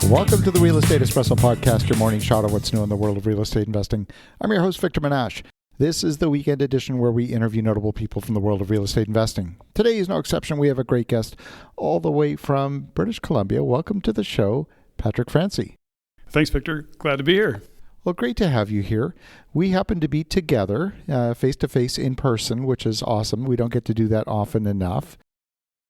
Welcome to the Real Estate Espresso Podcast, your morning shot of what's new in the world of real estate investing. I'm your host, Victor Menashe. This is the weekend edition where we interview notable people from the world of real estate investing. Today is no exception. We have a great guest all the way from British Columbia. Welcome to the show, Patrick Francey. Thanks, Victor. Glad to be here. Well, great to have you here. We happen to be together face-to-face in person, which is awesome. We don't get to do that often enough.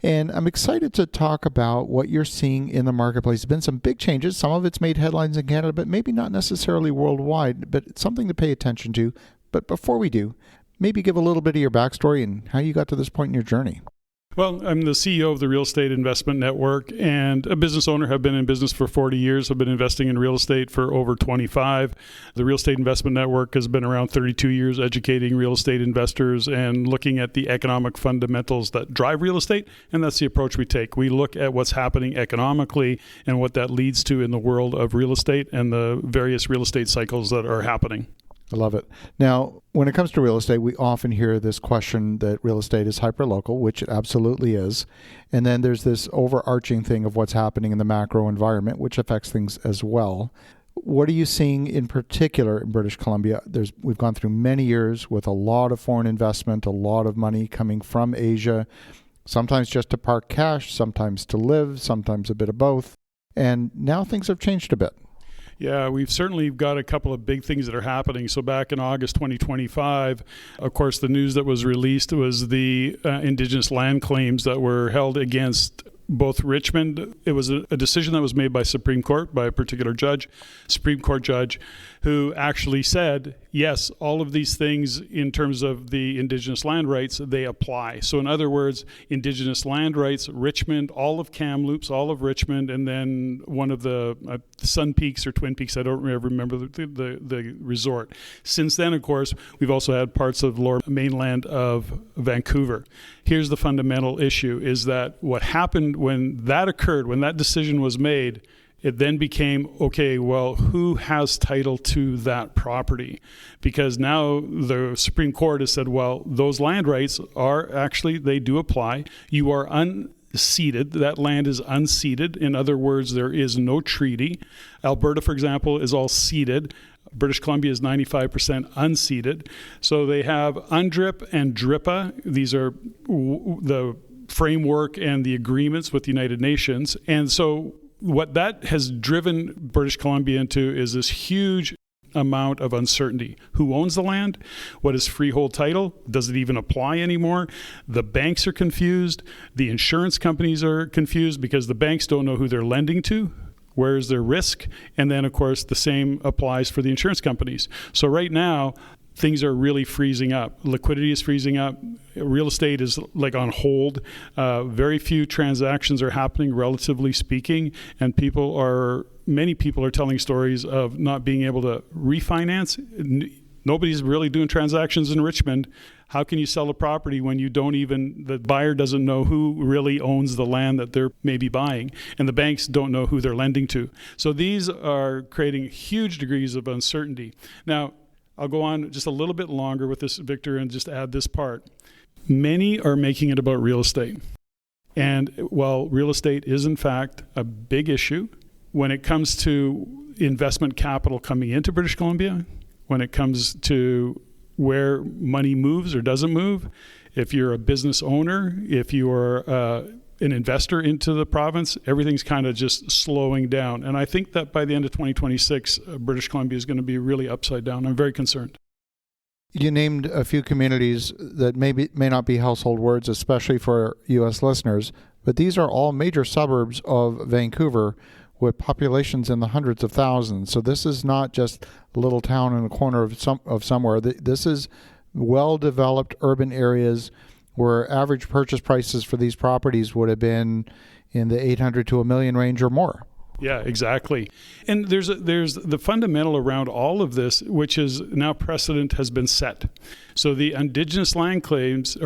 And I'm excited to talk about what you're seeing in the marketplace. There's been some big changes. Some of it's made headlines in Canada, but maybe not necessarily worldwide, but it's something to pay attention to. But before we do, maybe give a little bit of your backstory and how you got to this point in your journey. Well, I'm the CEO of the Real Estate Investment Network and a business owner. Have been in business for 40 years. I've been investing in real estate for over 25. The Real Estate Investment Network has been around 32 years, educating real estate investors and looking at the economic fundamentals that drive real estate. And that's the approach we take. We look at what's happening economically and what that leads to in the world of real estate and the various real estate cycles that are happening. I love it. Now, when it comes to real estate, we often hear this question that real estate is hyperlocal, which it absolutely is. And then there's this overarching thing of what's happening in the macro environment, which affects things as well. What are you seeing in particular in British Columbia? We've gone through many years with a lot of foreign investment, a lot of money coming from Asia, sometimes just to park cash, sometimes to live, sometimes a bit of both. And now things have changed a bit. Yeah, we've certainly got a couple of big things that are happening. So back in August 2025, of course, the news that was released was the Indigenous land claims that were held against both Richmond. It was a decision that was made by Supreme Court, by a particular Supreme Court judge, who actually said, yes, all of these things in terms of the Indigenous land rights, they apply. So in other words, Indigenous land rights, Richmond, all of Kamloops, all of Richmond, and then one of the Sun Peaks or Twin Peaks, I don't remember the resort. Since then, of course, we've also had parts of lower mainland of Vancouver. Here's the fundamental issue, is that what happened when that occurred, when that decision was made, it then became, okay, well, who has title to that property? Because now the Supreme Court has said, well, those land rights are actually, they do apply. You are unceded. That land is unceded. In other words, there is no treaty. Alberta, for example, is all ceded. British Columbia is 95% unceded. So they have UNDRIP and DRIPA. These are the framework and the agreements with the United Nations. And so what that has driven British Columbia into is this huge amount of uncertainty. Who owns the land? What is freehold title? Does it even apply anymore? The banks are confused. The insurance companies are confused because the banks don't know who they're lending to. Where is their risk? And then, of course, the same applies for the insurance companies. So right now, things are really freezing up. Liquidity is freezing up. Real estate is like on hold. Very few transactions are happening, relatively speaking, and many people are telling stories of not being able to refinance. Nobody's really doing transactions in Richmond. How can you sell a property when the buyer doesn't know who really owns the land that they're maybe buying, and the banks don't know who they're lending to? So these are creating huge degrees of uncertainty. Now, I'll go on just a little bit longer with this, Victor, and just add this part. Many are making it about real estate. And while real estate is, in fact, a big issue, when it comes to investment capital coming into British Columbia, when it comes to where money moves or doesn't move, if you're a business owner, if you are an investor into the province, everything's kind of just slowing down. And I think that by the end of 2026, British Columbia is going to be really upside down. I'm very concerned. You named a few communities that may not be household words, especially for U.S. listeners, but these are all major suburbs of Vancouver with populations in the hundreds of thousands. So this is not just a little town in the corner of somewhere. This is well-developed urban areas where average purchase prices for these properties would have been in the 800 to $1 million range or more. Yeah, exactly. And there's the fundamental around all of this, which is now precedent has been set. So the Indigenous land claims,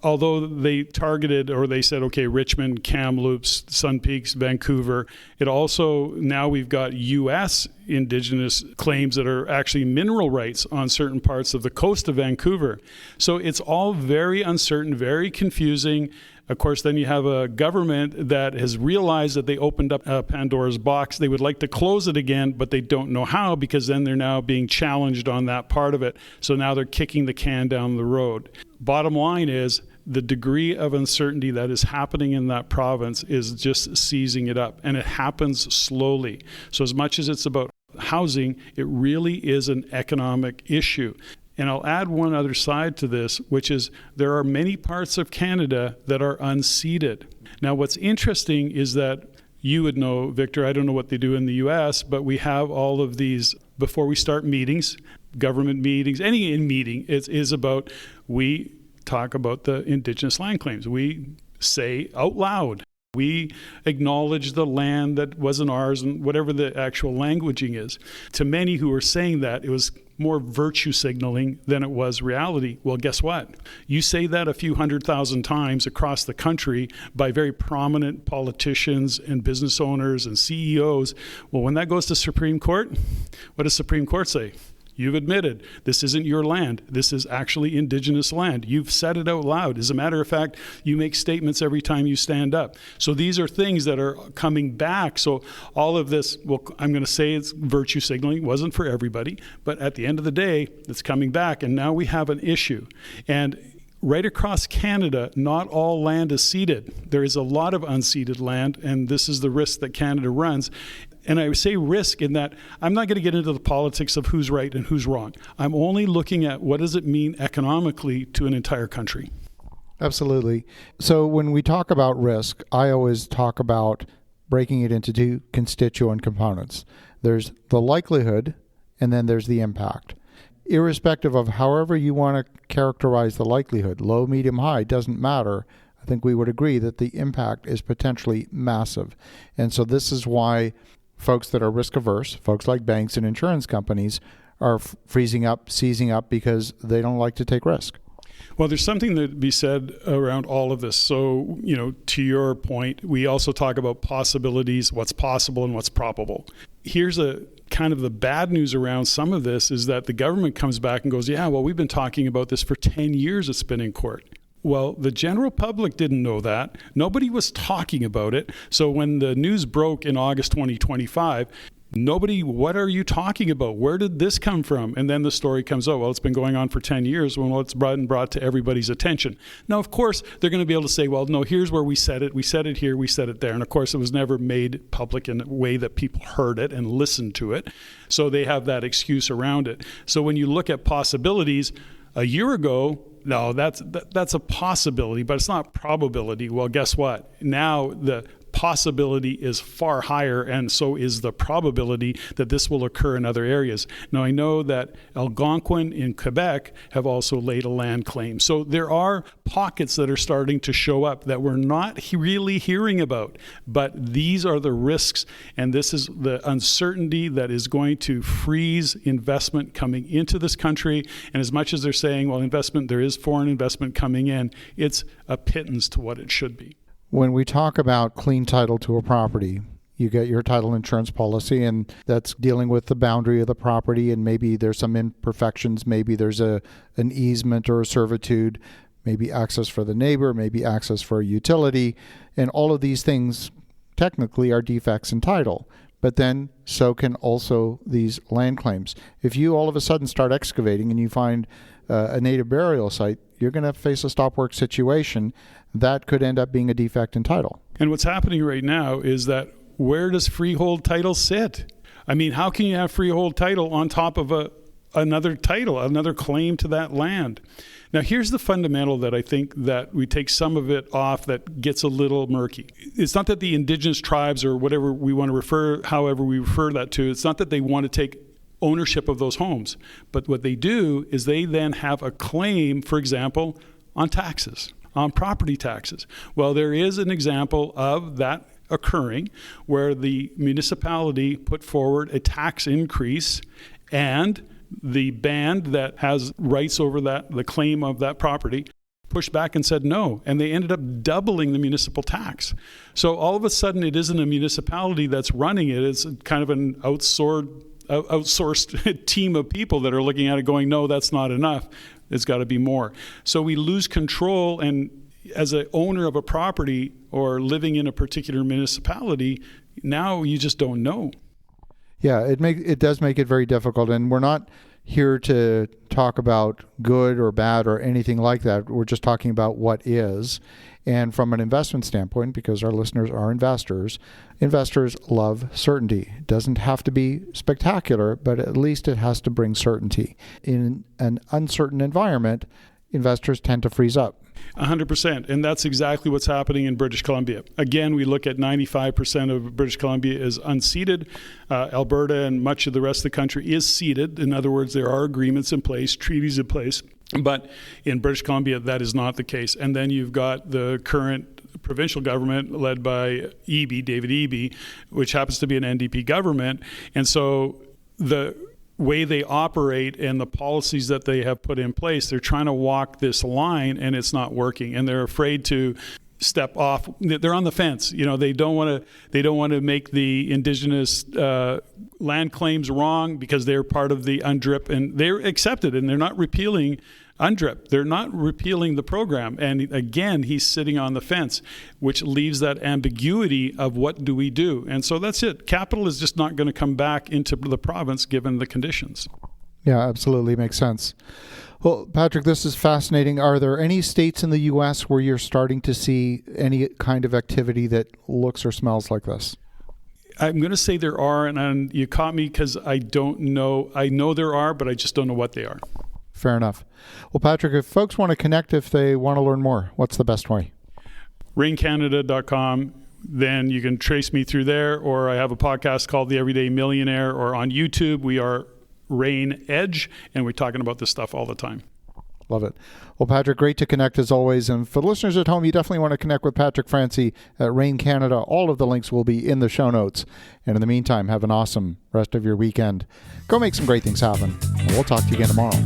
although they targeted or they said, okay, Richmond, Kamloops, Sun Peaks, Vancouver, it also, now we've got U.S. Indigenous claims that are actually mineral rights on certain parts of the coast of Vancouver. So it's all very uncertain, very confusing. Of course, then you have a government that has realized that they opened up Pandora's box. They would like to close it again, but they don't know how, because then they're now being challenged on that part of it. So now they're kicking the can down the road. Bottom line is, the degree of uncertainty that is happening in that province is just seizing it up, and it happens slowly. So as much as it's about housing, it really is an economic issue. And I'll add one other side to this, which is there are many parts of Canada that are unceded. Now, what's interesting is that you would know, Victor, I don't know what they do in the U.S., but we have all of these, before we start meetings, government meetings, any meeting, it is about, we talk about the Indigenous land claims. We say out loud, we acknowledge the land that wasn't ours, and whatever the actual languaging is. To many who are saying that, it was more virtue signaling than it was reality. Well, guess what? You say that a few 100,000 times across the country by very prominent politicians and business owners and CEOs. Well, when that goes to Supreme Court, what does Supreme Court say? You've admitted this isn't your land. This is actually Indigenous land. You've said it out loud. As a matter of fact, you make statements every time you stand up. So these are things that are coming back. So all of this, well, I'm going to say it's virtue signaling. It wasn't for everybody. But at the end of the day, it's coming back. And now we have an issue. And right across Canada, not all land is ceded. There is a lot of unceded land, and this is the risk that Canada runs. And I say risk in that I'm not going to get into the politics of who's right and who's wrong. I'm only looking at what does it mean economically to an entire country. Absolutely. So when we talk about risk, I always talk about breaking it into two constituent components. There's the likelihood, and then there's the impact. Irrespective of however you want to characterize the likelihood, low, medium, high, doesn't matter. I think we would agree that the impact is potentially massive. And so this is why folks that are risk averse, folks like banks and insurance companies, are freezing up, seizing up, because they don't like to take risk. Well, there's something to be said around all of this. So, to your point, we also talk about possibilities, what's possible and what's probable. Here's a kind of the bad news around some of this is that the government comes back and goes, yeah, well, we've been talking about this for 10 years. It's been in court. Well, the general public didn't know that. Nobody was talking about it. So when the news broke in August 2025, what are you talking about? Where did this come from? And then the story comes out, well, it's been going on for 10 years. Well, it's brought to everybody's attention. Now, of course, they're going to be able to say, well, no, here's where we said it. We said it here, we said it there. And of course, it was never made public in a way that people heard it and listened to it. So they have that excuse around it. So when you look at possibilities, a year ago, no, that's a possibility, but it's not probability. Well, guess what? Now the possibility is far higher, and so is the probability that this will occur in other areas. Now, I know that Algonquin in Quebec have also laid a land claim. So there are pockets that are starting to show up that we're not really hearing about, but these are the risks, and this is the uncertainty that is going to freeze investment coming into this country. And as much as they're saying, well, there is foreign investment coming in, it's a pittance to what it should be. When we talk about clean title to a property, you get your title insurance policy, and that's dealing with the boundary of the property, and maybe there's some imperfections, maybe there's an easement or a servitude, maybe access for the neighbor, maybe access for a utility, and all of these things technically are defects in title. But then so can also these land claims. If you all of a sudden start excavating and you find a native burial site, you're going to face a stop work situation that could end up being a defect in title. And what's happening right now is that where does freehold title sit? I mean, how can you have freehold title on top of another title, another claim to that land? Now, here's the fundamental that I think that we take some of it off that gets a little murky. It's not that the Indigenous tribes or whatever we want to refer, however we refer that to, it's not that they want to take ownership of those homes. But what they do is they then have a claim, for example, on taxes, on property taxes. Well, there is an example of that occurring where the municipality put forward a tax increase, and the band that has rights over that, the claim of that property, pushed back and said no, and they ended up doubling the municipal tax. So all of a sudden, it isn't a municipality that's running it. It's kind of an outsourced team of people that are looking at it going, no, that's not enough. It's got to be more. So we lose control, and as an owner of a property or living in a particular municipality, now you just don't know. Yeah, it does make it very difficult, and we're not here to talk about good or bad or anything like that. We're just talking about what is. And from an investment standpoint, because our listeners are investors love certainty. It doesn't have to be spectacular, but at least it has to bring certainty. In an uncertain environment, investors tend to freeze up. 100%. And that's exactly what's happening in British Columbia. Again, we look at 95% of British Columbia is unceded. Alberta and much of the rest of the country is ceded. In other words, there are agreements in place, treaties in place. But in British Columbia, that is not the case. And then you've got the current provincial government led by David Eby, which happens to be an NDP government. And so the way they operate and the policies that they have put in place, they're trying to walk this line and it's not working. And they're afraid to step off. They're on the fence. They don't want to make the Indigenous land claims wrong because they're part of the UNDRIP, and they're accepted, and they're not repealing UNDRIP. They're not repealing the program. And again, he's sitting on the fence, which leaves that ambiguity of what do we do. And so that's it. Capital is just not going to come back into the province given the conditions. Yeah, absolutely. Makes sense. Well, Patrick, this is fascinating. Are there any states in the U.S. where you're starting to see any kind of activity that looks or smells like this? I'm going to say there are, and you caught me because I don't know. I know there are, but I just don't know what they are. Fair enough. Well, Patrick, if folks want to connect, if they want to learn more, what's the best way? REINcanada.com. Then you can trace me through there, or I have a podcast called The Everyday Millionaire, or on YouTube, we are REIN Edge, and we're talking about this stuff all the time. Love it. Well, Patrick, great to connect as always. And for the listeners at home, you definitely want to connect with Patrick Francey at REIN Canada. All of the links will be in the show notes. And in the meantime, have an awesome rest of your weekend. Go make some great things happen. And we'll talk to you again tomorrow.